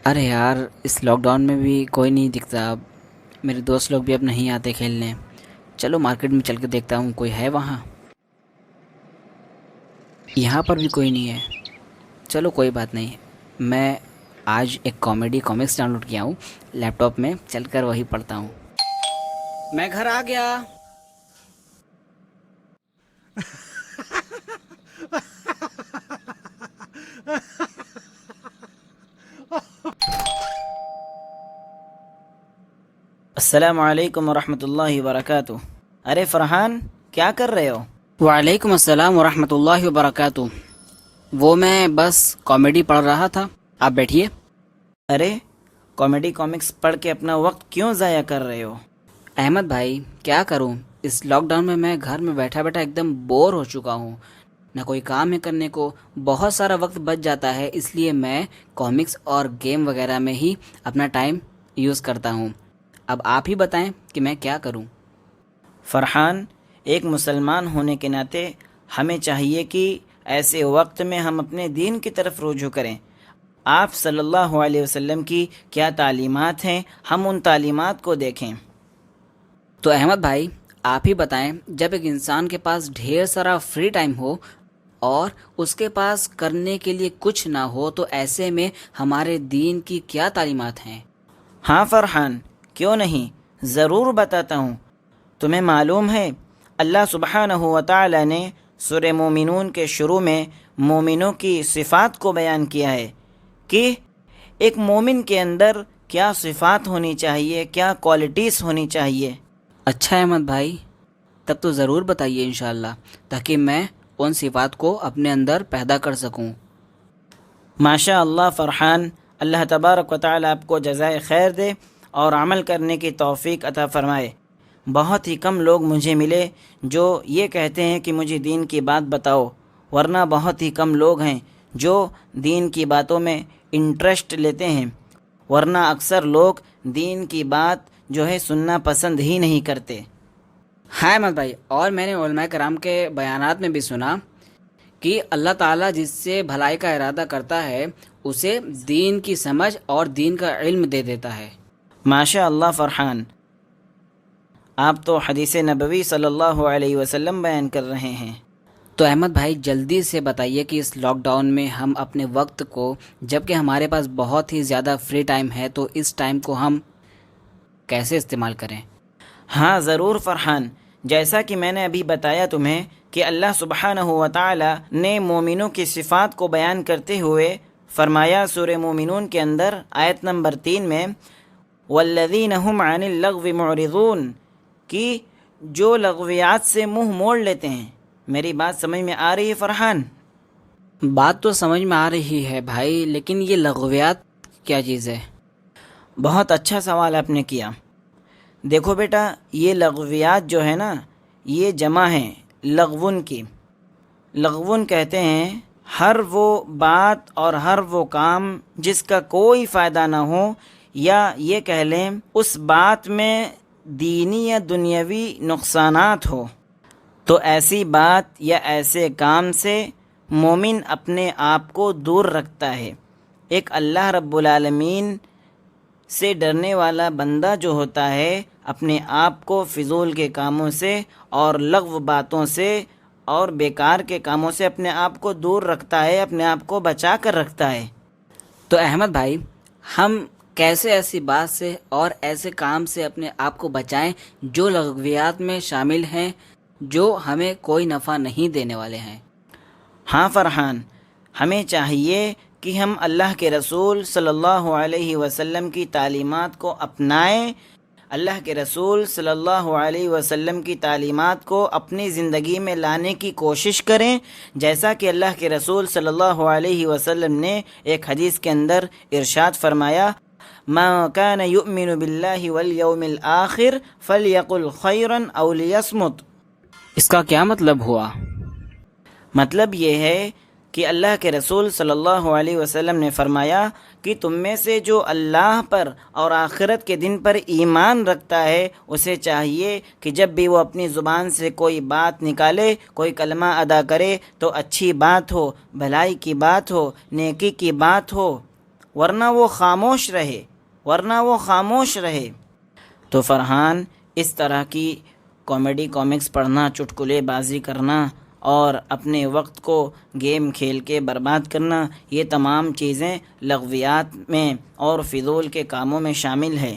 ارے یار، اس lock down میں بھی کوئی نہیں دکھتا اب۔ میرے دوست لوگ بھی اب نہیں آتے کھیلنے۔ چلو مارکیٹ میں چل کے دیکھتا ہوں کوئی ہے وہاں۔ یہاں پر بھی کوئی نہیں ہے۔ چلو کوئی بات نہیں، میں آج ایک کامیڈی کامکس ڈاؤن لوڈ کیا ہوں لیپ ٹاپ میں، چل کر وہی پڑھتا ہوں۔ میں گھر آ گیا۔ السلام علیکم ورحمۃ اللہ وبرکاتہ۔ ارے فرحان، کیا کر رہے ہو؟ وعلیکم السلام ورحمۃ اللہ وبرکاتہ۔ وہ میں بس کامیڈی پڑھ رہا تھا، آپ بیٹھیے۔ ارے کامیڈی کامکس پڑھ کے اپنا وقت کیوں ضائع کر رہے ہو؟ احمد بھائی، کیا کروں، اس لاک ڈاؤن میں گھر میں بیٹھا بیٹھا ایک دم بور ہو چکا ہوں۔ نہ کوئی کام ہے کرنے کو، بہت سارا وقت بچ جاتا ہے، اس لیے میں کامکس اور گیم وغیرہ میں ہی اپنا ٹائم یوز کرتا ہوں۔ اب آپ ہی بتائیں کہ میں کیا کروں۔ فرحان، ایک مسلمان ہونے کے ناطے ہمیں چاہیے کہ ایسے وقت میں ہم اپنے دین کی طرف رجوع کریں۔ آپ صلی اللہ علیہ وسلم کی کیا تعلیمات ہیں، ہم ان تعلیمات کو دیکھیں۔ تو احمد بھائی، آپ ہی بتائیں، جب ایک انسان کے پاس ڈھیر سارا فری ٹائم ہو اور اس کے پاس کرنے کے لیے کچھ نہ ہو، تو ایسے میں ہمارے دین کی کیا تعلیمات ہیں؟ ہاں فرحان، کیوں نہیں، ضرور بتاتا ہوں۔ تمہیں معلوم ہے اللہ سبحانہ و تعالی نے سورہ مومنون کے شروع میں مومنوں کی صفات کو بیان کیا ہے کہ ایک مومن کے اندر کیا صفات ہونی چاہیے، کیا کوالٹیز ہونی چاہیے۔ اچھا احمد بھائی، تب تو ضرور بتائیے انشاءاللہ، تاکہ میں ان صفات کو اپنے اندر پیدا کر سکوں۔ ماشاء اللہ فرحان، اللہ تبارک و تعالی آپ کو جزائے خیر دے اور عمل کرنے کی توفیق عطا فرمائے۔ بہت ہی کم لوگ مجھے ملے جو یہ کہتے ہیں کہ مجھے دین کی بات بتاؤ، ورنہ بہت ہی کم لوگ ہیں جو دین کی باتوں میں انٹرسٹ لیتے ہیں، ورنہ اکثر لوگ دین کی بات جو ہے سننا پسند ہی نہیں کرتے۔ ہاں احمد بھائی، اور میں نے علماء کرام کے بیانات میں بھی سنا کہ اللہ تعالیٰ جس سے بھلائی کا ارادہ کرتا ہے اسے دین کی سمجھ اور دین کا علم دے دیتا ہے۔ ماشاء اللہ فرحان، آپ تو حدیث نبوی صلی اللہ علیہ وسلم بیان کر رہے ہیں۔ تو احمد بھائی جلدی سے بتائیے کہ اس لاک ڈاؤن میں ہم اپنے وقت کو، جب کہ ہمارے پاس بہت ہی زیادہ فری ٹائم ہے، تو اس ٹائم کو ہم کیسے استعمال کریں؟ ہاں ضرور فرحان، جیسا کہ میں نے ابھی بتایا تمہیں کہ اللہ سبحانہ و تعالی نے مومنوں کی صفات کو بیان کرتے ہوئے فرمایا سورہ مومنون کے اندر آیت نمبر 3 میں والذین هم عن اللغو معرضون، کہ جو لغویات سے منہ موڑ لیتے ہیں۔ میری بات سمجھ میں آ رہی ہے فرحان؟ بات تو سمجھ میں آ رہی ہے بھائی، لیکن یہ لغویات کیا چیز ہے؟ بہت اچھا سوال آپ نے کیا۔ دیکھو بیٹا، یہ لغویات جو ہے نا، یہ جمع ہیں لغون کی۔ لغون کہتے ہیں ہر وہ بات اور ہر وہ کام جس کا کوئی فائدہ نہ ہو، یا یہ کہہ لیں اس بات میں دینی یا دنیاوی نقصانات ہو، تو ایسی بات یا ایسے کام سے مومن اپنے آپ کو دور رکھتا ہے۔ ایک اللہ رب العالمین سے ڈرنے والا بندہ جو ہوتا ہے، اپنے آپ کو فضول کے کاموں سے اور لغو باتوں سے اور بیکار کے کاموں سے اپنے آپ کو دور رکھتا ہے، اپنے آپ کو بچا کر رکھتا ہے۔ تو احمد بھائی، ہم کیسے ایسی بات سے اور ایسے کام سے اپنے آپ کو بچائیں جو لغویات میں شامل ہیں، جو ہمیں کوئی نفع نہیں دینے والے ہیں؟ ہاں فرحان، ہمیں چاہیے کہ ہم اللہ کے رسول صلی اللہ علیہ وسلم کی تعلیمات کو اپنائیں، اللہ کے رسول صلی اللہ علیہ وسلم کی تعلیمات کو اپنی زندگی میں لانے کی کوشش کریں، جیسا کہ اللہ کے رسول صلی اللہ علیہ وسلم نے ایک حدیث کے اندر ارشاد فرمایا ما كان يؤمن بالله واليوم الآخر فليقل خيرا أو ليصمت۔ اس کا کیا مطلب ہوا؟ مطلب یہ ہے کہ اللہ کے رسول صلی اللہ علیہ وسلم نے فرمایا کہ تم میں سے جو اللہ پر اور آخرت کے دن پر ایمان رکھتا ہے، اسے چاہیے کہ جب بھی وہ اپنی زبان سے کوئی بات نکالے، کوئی کلمہ ادا کرے، تو اچھی بات ہو، بھلائی کی بات ہو، نیکی کی بات ہو، ورنہ وہ خاموش رہے. تو فرحان، اس طرح کی کامیڈی کامکس پڑھنا، چٹکلے بازی کرنا اور اپنے وقت کو گیم کھیل کے برباد کرنا، یہ تمام چیزیں لغویات میں اور فضول کے کاموں میں شامل ہے.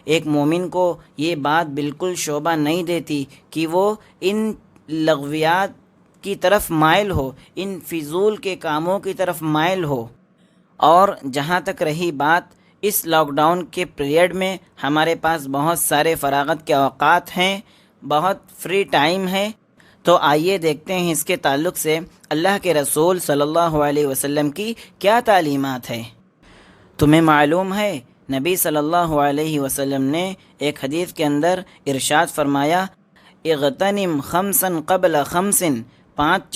ایک مومن کو یہ بات بالکل شوبہ نہیں دیتی کہ وہ ان لغویات کی طرف مائل ہو، ان فضول کے کاموں کی طرف مائل ہو. اور جہاں تک رہی بات، اس لاک ڈاؤن کے پیریڈ میں ہمارے پاس بہت سارے فراغت کے اوقات ہیں، بہت فری ٹائم ہے. تو آئیے دیکھتے ہیں اس کے تعلق سے اللہ کے رسول صلی اللہ علیہ وسلم کی کیا تعلیمات ہے. تمہیں معلوم ہے نبی صلی اللہ علیہ وسلم نے ایک حدیث کے اندر ارشاد فرمایا، اغتنم خمسا قبل خمس، 5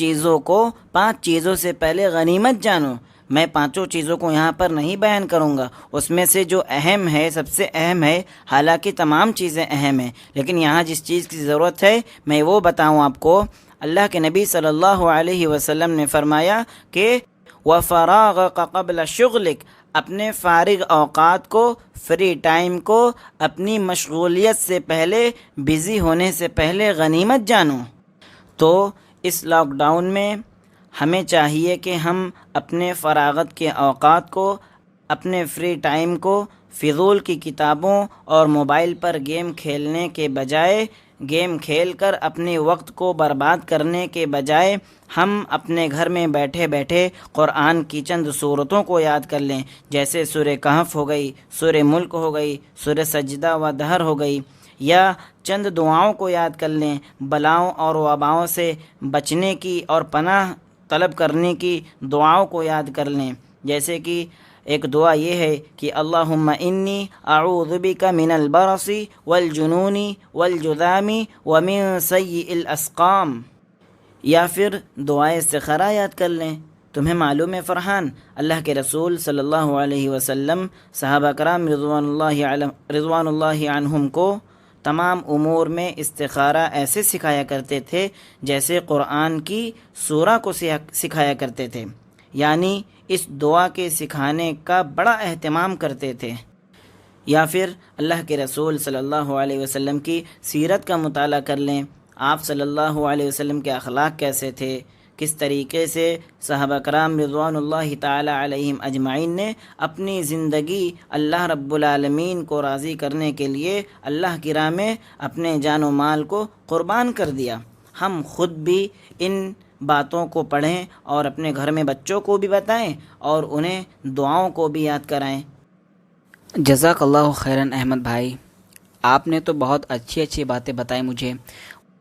چیزوں سے پہلے غنیمت جانو. میں 5 چیزوں کو یہاں پر نہیں بیان کروں گا، اس میں سے جو اہم ہے، سب سے اہم ہے، حالانکہ تمام چیزیں اہم ہیں، لیکن یہاں جس چیز کی ضرورت ہے میں وہ بتاؤں آپ کو. اللہ کے نبی صلی اللہ علیہ وسلم نے فرمایا کہ وَفَرَاغَكَ قَبْلَ شُغْلِكَ، اپنے فارغ اوقات کو، فری ٹائم کو اپنی مشغولیت سے پہلے، بزی ہونے سے پہلے غنیمت جانو. تو اس لاک ڈاؤن میں ہمیں چاہیے کہ ہم اپنے فراغت کے اوقات کو، اپنے فری ٹائم کو فضول کی کتابوں اور موبائل پر گیم کھیلنے کے بجائے، گیم کھیل کر اپنے وقت کو برباد کرنے کے بجائے، ہم اپنے گھر میں بیٹھے بیٹھے قرآن کی چند صورتوں کو یاد کر لیں، جیسے سورہ کہف ہو گئی، سورہ ملک ہو گئی، سورہ سجدہ و دہر ہو گئی، یا چند دعاؤں کو یاد کر لیں، بلاؤں اور وباؤں سے بچنے کی اور پناہ طلب کرنے کی دعاؤں کو یاد کر لیں. جیسے کہ ایک دعا یہ ہے کہ اللہم انی اعوذ بک من البرص والجنون والجذام ومن سیء الاسقام، یا پھر دعائے استخارہ یاد کر لیں. تمہیں معلوم ہے فرحان، اللہ کے رسول صلی اللہ علیہ وسلم صحابہ کرام رضوان اللہ عنہم کو تمام امور میں استخارہ ایسے سکھایا کرتے تھے جیسے قرآن کی سورہ کو سکھایا کرتے تھے، یعنی اس دعا کے سکھانے کا بڑا اہتمام کرتے تھے. یا پھر اللہ کے رسول صلی اللہ علیہ وسلم کی سیرت کا مطالعہ کر لیں. آپ صلی اللہ علیہ وسلم کے اخلاق کیسے تھے، کس طریقے سے صحابہ کرام رضوان اللہ تعالی علیہم اجمعین نے اپنی زندگی اللہ رب العالمین کو راضی کرنے کے لیے اللہ کی راہ میں اپنے جان و مال کو قربان کر دیا. ہم خود بھی ان باتوں کو پڑھیں اور اپنے گھر میں بچوں کو بھی بتائیں اور انہیں دعاؤں کو بھی یاد کرائیں. جزاک اللہ خیراً احمد بھائی، آپ نے تو بہت اچھی باتیں بتائیں مجھے.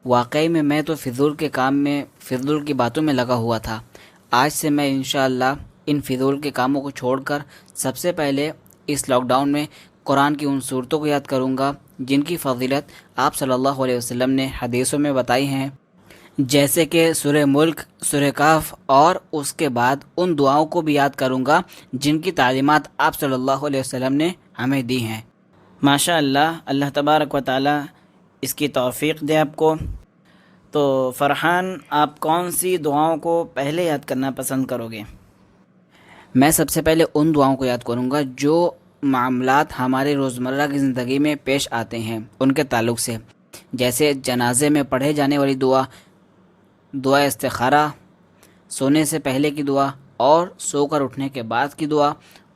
واقعی میں تو فضول کے کام میں، فضول کی باتوں میں لگا ہوا تھا. آج سے میں انشاءاللہ ان فضول کے کاموں کو چھوڑ کر سب سے پہلے اس لاک ڈاؤن میں قرآن کی ان صورتوں کو یاد کروں گا جن کی فضیلت آپ صلی اللہ علیہ وسلم نے حدیثوں میں بتائی ہیں، جیسے کہ سورہ ملک، سورہ کہف، اور اس کے بعد ان دعاؤں کو بھی یاد کروں گا جن کی تعلیمات آپ صلی اللہ علیہ وسلم نے ہمیں دی ہیں. ماشاء اللہ، اللہ تبارک و تعالی اس کی توفیق دے آپ کو. تو فرحان، آپ کون سی دعاؤں کو پہلے یاد کرنا پسند کرو گے؟ میں سب سے پہلے ان دعاؤں کو یاد کروں گا جو معاملات ہمارے روزمرہ کی زندگی میں پیش آتے ہیں ان کے تعلق سے، جیسے جنازے میں پڑھے جانے والی دعا استخارہ، سونے سے پہلے کی دعا اور سو کر اٹھنے کے بعد کی دعا،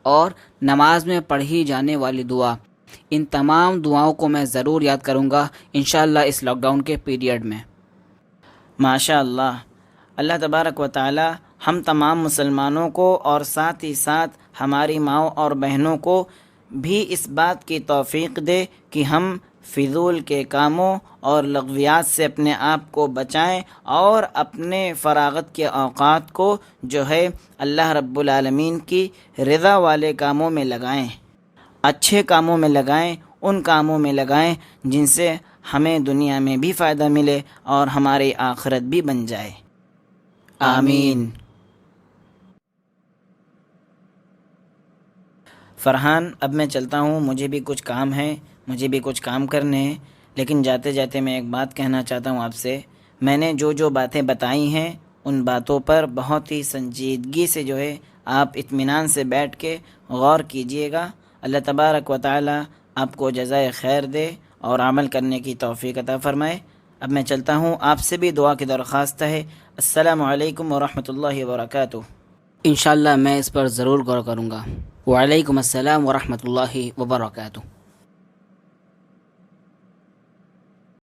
اور نماز میں پڑھی جانے والی دعا. ان تمام دعاؤں کو میں ضرور یاد کروں گا انشاءاللہ اس لاک ڈاؤن کے پیریڈ میں. ماشاء اللہ، اللہ تبارک و تعالی ہم تمام مسلمانوں کو اور ساتھ ہی ساتھ ہماری ماؤں اور بہنوں کو بھی اس بات کی توفیق دے کہ ہم فضول کے کاموں اور لغویات سے اپنے آپ کو بچائیں اور اپنے فراغت کے اوقات کو جو ہے اللہ رب العالمین کی رضا والے کاموں میں لگائیں، اچھے کاموں میں لگائیں، ان کاموں میں لگائیں جن سے ہمیں دنیا میں بھی فائدہ ملے اور ہماری آخرت بھی بن جائے. آمین. فرحان، اب میں چلتا ہوں، مجھے بھی کچھ کام ہے، مجھے بھی کچھ کام کرنے ہیں، لیکن جاتے جاتے میں ایک بات کہنا چاہتا ہوں آپ سے. میں نے جو باتیں بتائی ہیں ان باتوں پر بہت ہی سنجیدگی سے جو ہے آپ اطمینان سے بیٹھ کے غور کیجئے گا۔ اللہ تبارک و تعالی آپ کو جزائے خیر دے اور عمل کرنے کی توفیق عطا فرمائے۔ اب میں چلتا ہوں، آپ سے بھی دعا کی درخواست ہے۔ السلام علیکم ورحمۃ اللہ وبرکاتہ۔ انشاءاللہ میں اس پر ضرور غور کروں گا۔ وعلیکم السلام ورحمۃ اللہ وبرکاتہ۔